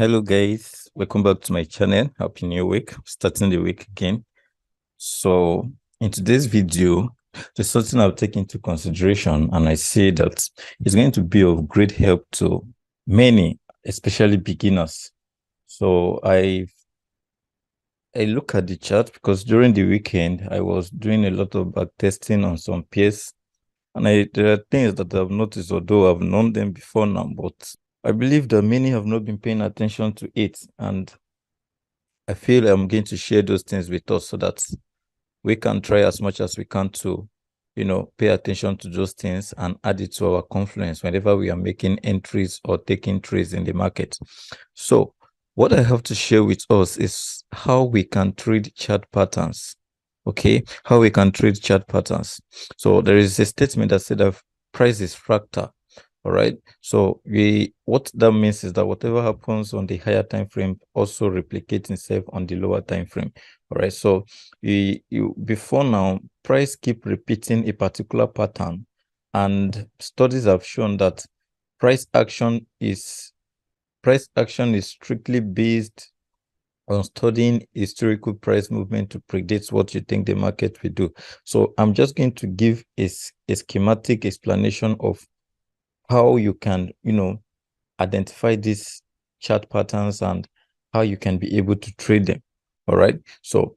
Hello guys, welcome back to my channel. Happy new week, starting the week again. So in today's video, there's something I'll take into consideration, and I say that it's going to be of great help to many, especially beginners. So I look at the chart because during the weekend I was doing a lot of back testing on some pairs, and there are things that I've noticed, although I've known them before now, but I believe that many have not been paying attention to it, and I feel I'm going to share those things with us so that we can try as much as we can to, pay attention to those things and add it to our confluence whenever we are making entries or taking trades in the market. So what I have to share with us is how we can trade chart patterns. Okay, how we can trade chart patterns. So there is a statement that said that price is fractal. All right. So what that means is that whatever happens on the higher time frame also replicates itself on the lower time frame. All right. So before now, price keep repeating a particular pattern, and studies have shown that price action is strictly based on studying historical price movement to predict what you think the market will do. So I'm just going to give a schematic explanation of how you can, identify these chart patterns and how you can be able to trade them. All right. So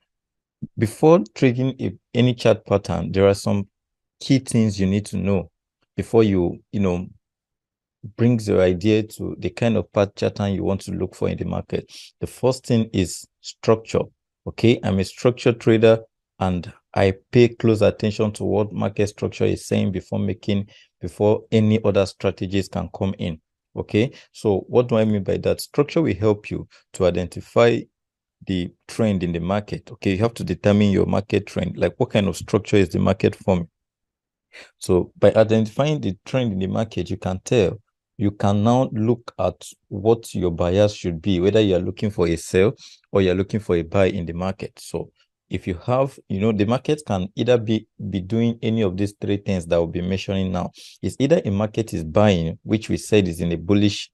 before trading any chart pattern, there are some key things you need to know before you brings your idea to the kind of pattern you want to look for in the market. The first thing is structure. Okay, I'm a structure trader, and I pay close attention to what market structure is saying before any other strategies can come in. Okay, so what do I mean by that? Structure will help you to identify the trend in the market. Okay, you have to determine your market trend, like what kind of structure is the market forming. So by identifying the trend in the market, you can now look at what your bias should be, whether you are looking for a sell or you're looking for a buy in the market. So if you have, the market can either be doing any of these three things that we'll be mentioning now. It's either a market is buying, which we said is in a bullish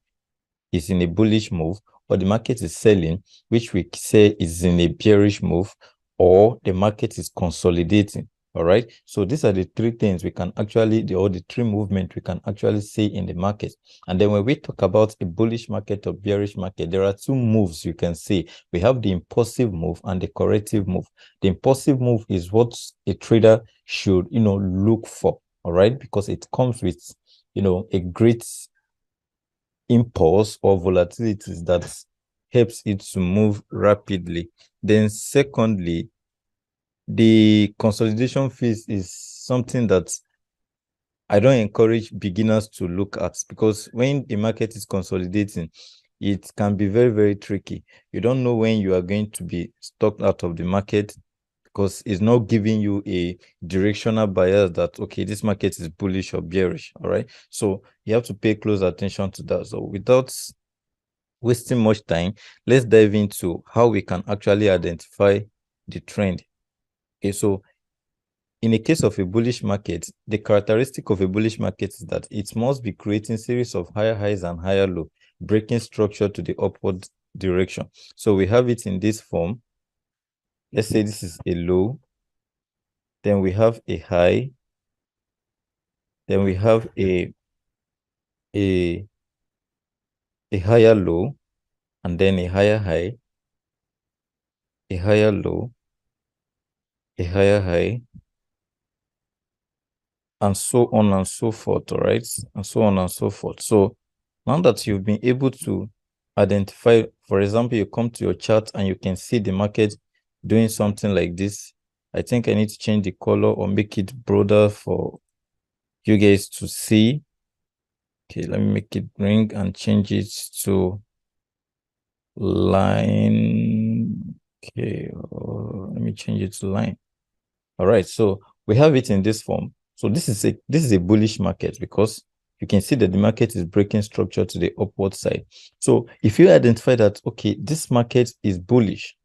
move, or the market is selling, which we say is in a bearish move, or the market is consolidating. All right. So these are the three things we can actually, the three movements we can actually see in the market. And then when we talk about a bullish market or bearish market, there are two moves you can see. We have the impulsive move and the corrective move. The impulsive move is what a trader should, look for. All right. Because it comes with, a great impulse or volatilities that helps it to move rapidly. Then secondly, the consolidation phase is something that I don't encourage beginners to look at, because when the market is consolidating, it can be very, very tricky. You don't know when you are going to be stuck out of the market, because it's not giving you a directional bias that, okay, this market is bullish or bearish. All right. So you have to pay close attention to that. So without wasting much time, let's dive into how we can actually identify the trend. Okay, so in a case of a bullish market, the characteristic of a bullish market is that it must be creating series of higher highs and higher low, breaking structure to the upward direction. So we have it in this form. Let's say this is a low, then we have a high, then we have a higher low, and then a higher high, a higher low, a higher high, and so on and so forth. All right, and so on and so forth. So now that you've been able to identify, for example, you come to your chart and you can see the market doing something like this. I think I need to change the color or make it broader for you guys to see. Okay, let me make it green and change it to line. Okay, let me change it to line. All right, so we have it in this form. So this is a bullish market, because you can see that the market is breaking structure to the upward side. So if you identify that, okay, this market is bullish,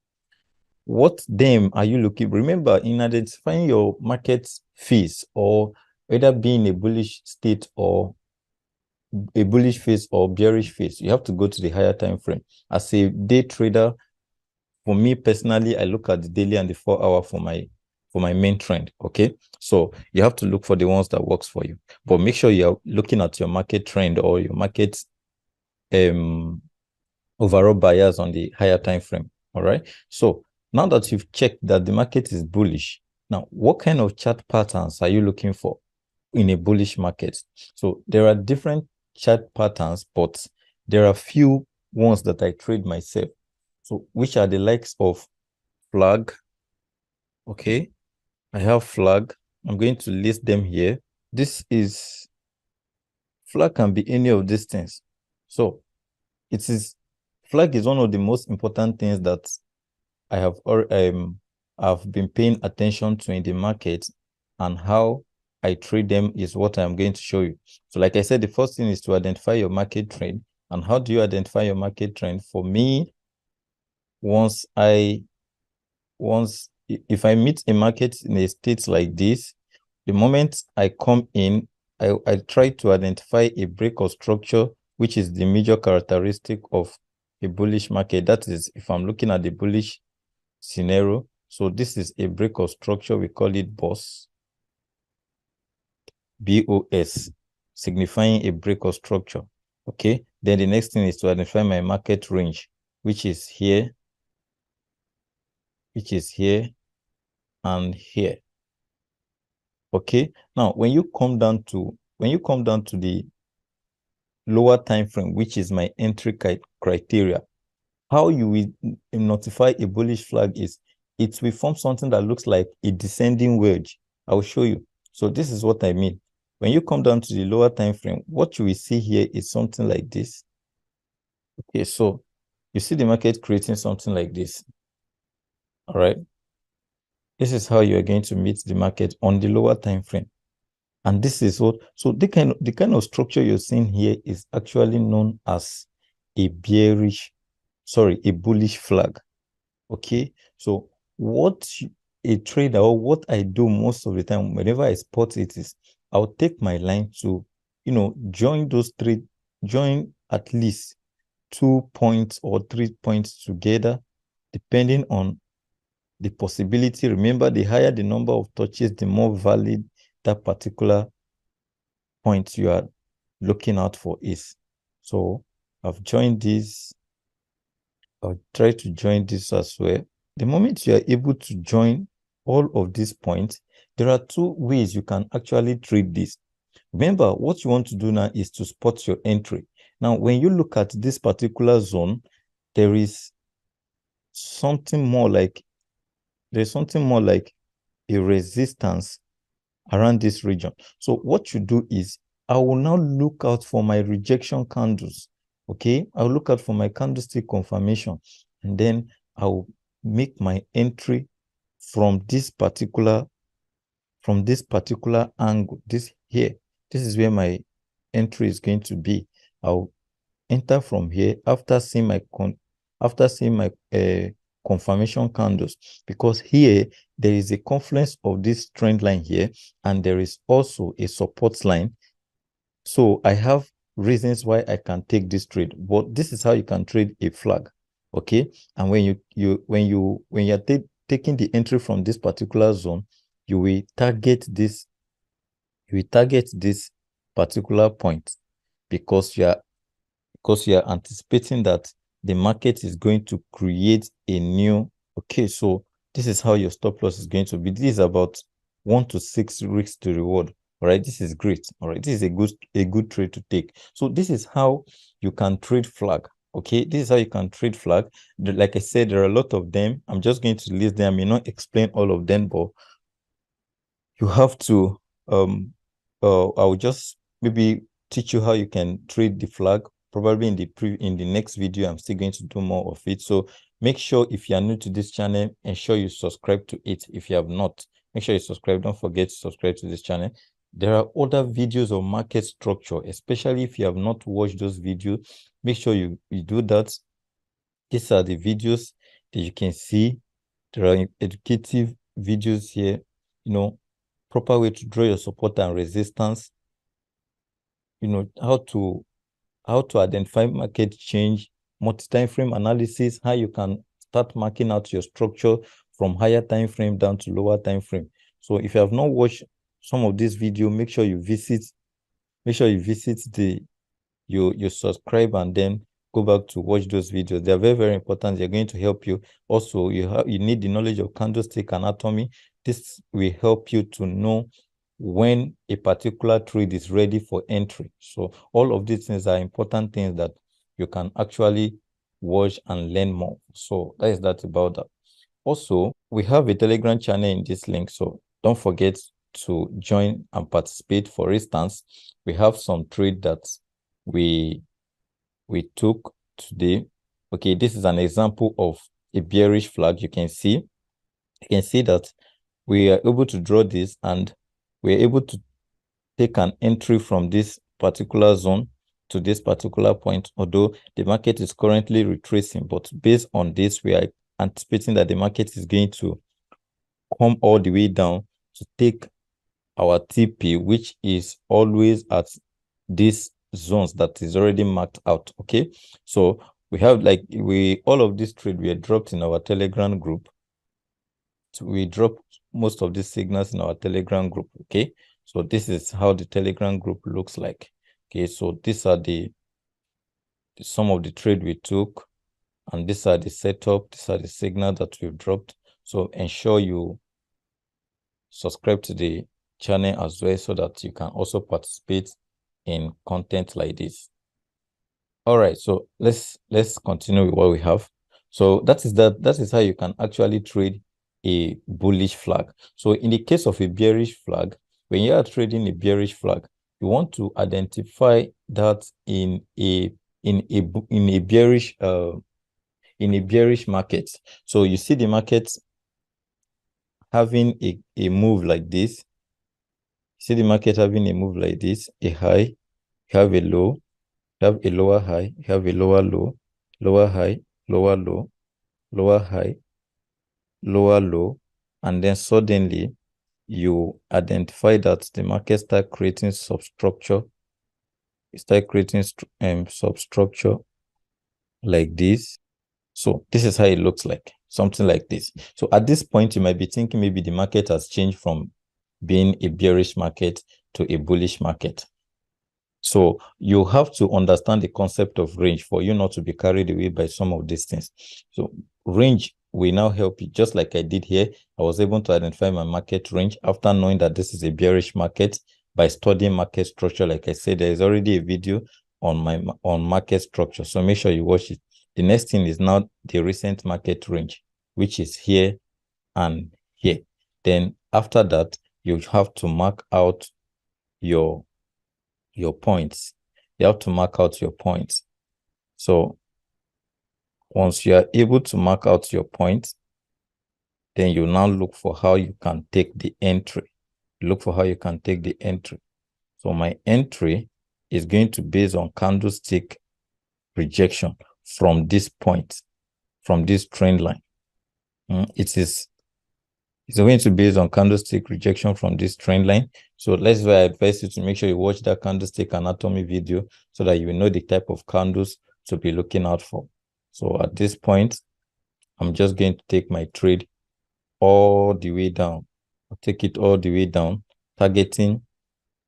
what then are you looking? Remember, in identifying your market phase, or whether being a bullish state or a bullish phase or bearish phase, you have to go to the higher time frame. As a day trader, for me personally, I look at the daily and the 4 hour for my main trend. Okay, so you have to look for the ones that works for you, but make sure you're looking at your market trend or your market overall bias on the higher time frame. All right, so now that you've checked that the market is bullish, now what kind of chart patterns are you looking for in a bullish market? So there are different chart patterns, but there are few ones that I trade myself. So which are the likes of flag. Okay, I have flag. I'm going to list them here. This is flag, can be any of these things. So it is flag is one of the most important things that I have I've been paying attention to in the market, and how I trade them is what I'm going to show you. So like I said, the first thing is to identify your market trend. And how do you identify your market trend? For me, once if I meet a market in a state like this, the moment I come in, I try to identify a break of structure, which is the major characteristic of a bullish market. That is, if I'm looking at the bullish scenario, so this is a break of structure. We call it BOS, BOS, signifying a break of structure. Okay, then the next thing is to identify my market range, which is here, and here. Okay, now when you come down to the lower time frame, which is my entry criteria, how you will notify a bullish flag is it will form something that looks like a descending wedge. I will show you. So this is what I mean. When you come down to the lower time frame, what you will see here is something like this. Okay, so you see the market creating something like this. All right, this is how you are going to meet the market on the lower time frame. And this is what, so the kind of structure you're seeing here is actually known as a bullish flag. Okay, so what a trader, or what I do most of the time whenever I spot it, is I'll take my line to, join at least 2 points or 3 points together, depending on the possibility. Remember, the higher the number of touches, the more valid that particular point you are looking out for is. So I've joined this. I'll try to join this as well. The moment you are able to join all of these points, there are two ways you can actually trade this. Remember, what you want to do now is to spot your entry. Now, when you look at this particular zone, there is something more like a resistance around this region. So what you do is, I will now look out for my rejection candles. Okay, I'll look out for my candlestick confirmation, and then I'll make my entry from this particular angle. This is where my entry is going to be. I'll enter from here after seeing my confirmation candles, because here there is a confluence of this trend line here, and there is also a support line. So I have reasons why I can take this trade, but this is how you can trade a flag. Okay, and when you're taking the entry from this particular zone, you will target this particular point, because you are anticipating that the market is going to create a new. Okay, so this is how your stop loss is going to be. This is about 1 to 6 risks to reward. All right, this is great. All right, this is a good trade to take. So this is how you can trade flag. Okay, this is how you can trade flag. Like I said, there are a lot of them. I'm just going to list them. I may not explain all of them, but you have to I'll just maybe teach you how you can trade the flag. Probably in the next video, I'm still going to do more of it. So make sure, if you are new to this channel, ensure you subscribe to it. If you have not, make sure you subscribe. Don't forget to subscribe to this channel. There are other videos of market structure, especially if you have not watched those videos. Make sure you do that. These are the videos that you can see. There are educative videos here, proper way to draw your support and resistance. how to identify market change, multi-time frame analysis, how you can start marking out your structure from higher time frame down to lower time frame. So if you have not watched some of this video, make sure you visit the you subscribe and then go back to watch those videos. They are very, very important. They're going to help you. Also, you need the knowledge of candlestick anatomy. This will help you to know when a particular trade is ready for entry. So all of these things are important things that you can actually watch and learn more. So that is that about that. Also, we have a Telegram channel in this link, so don't forget to join and participate. For instance, we have some trade that we took today. Okay, this is an example of a bearish flag. You can see that we are able to draw this, and we're able to take an entry from this particular zone to this particular point, although the market is currently retracing. But based on this, we are anticipating that the market is going to come all the way down to take our TP, which is always at these zones that is already marked out. Okay, so we have all of this trade we are dropped in our Telegram group. So we dropped most of these signals in our Telegram group. Okay, so this is how the Telegram group looks like. Okay, so these are some of the trade we took, and these are the setup. These are the signals that we've dropped. So ensure you subscribe to the channel as well, so that you can also participate in content like this. All right, so let's continue with what we have. So that is how you can actually trade a bullish flag. So in the case of a bearish flag, when you are trading a bearish flag, you want to identify that in a bearish market. So you see the market having a move like this. See the market having a move like this, a high, you have a low, you have a lower high, you have a lower low, lower high, lower low, lower high, lower low, and then suddenly you identify that the market start creating substructure. You start creating substructure like this. So this is how it looks like, something like this. So at this point, you might be thinking maybe the market has changed from being a bearish market to a bullish market. So you have to understand the concept of range for you not to be carried away by some of these things. So range will now help you, just like I did here. I was able to identify my market range after knowing that this is a bearish market by studying market structure. Like I said, there is already a video on market structure, so make sure you watch it. The next thing is now the recent market range, which is here and here. Then after that, you have to mark out your points. You have to mark out your points. So once you are able to mark out your points, then you now look for how you can take the entry. Look for how you can take the entry. So my entry is going to be based on candlestick rejection from this point, from this trend line. It's going to be based on candlestick rejection from this trend line. So let's advise you to make sure you watch that candlestick anatomy video so that you will know the type of candles to be looking out for. So at this point, I'm just going to take my trade all the way down. I'll take it all the way down, targeting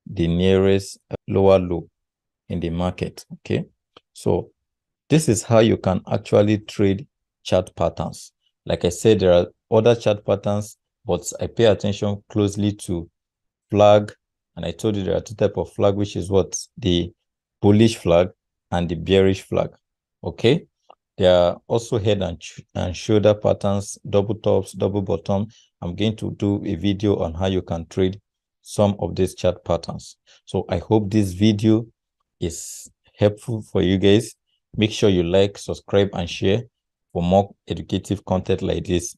the nearest lower low in the market. Okay, so this is how you can actually trade chart patterns. Like I said, there are other chart patterns, but I pay attention closely to flag. And I told you there are two types of flag, which is what? The bullish flag and the bearish flag. Okay. There are also head and shoulder patterns, double tops, double bottom. I'm going to do a video on how you can trade some of these chart patterns. So I hope this video is helpful for you guys. Make sure you like, subscribe, and share for more educative content like this.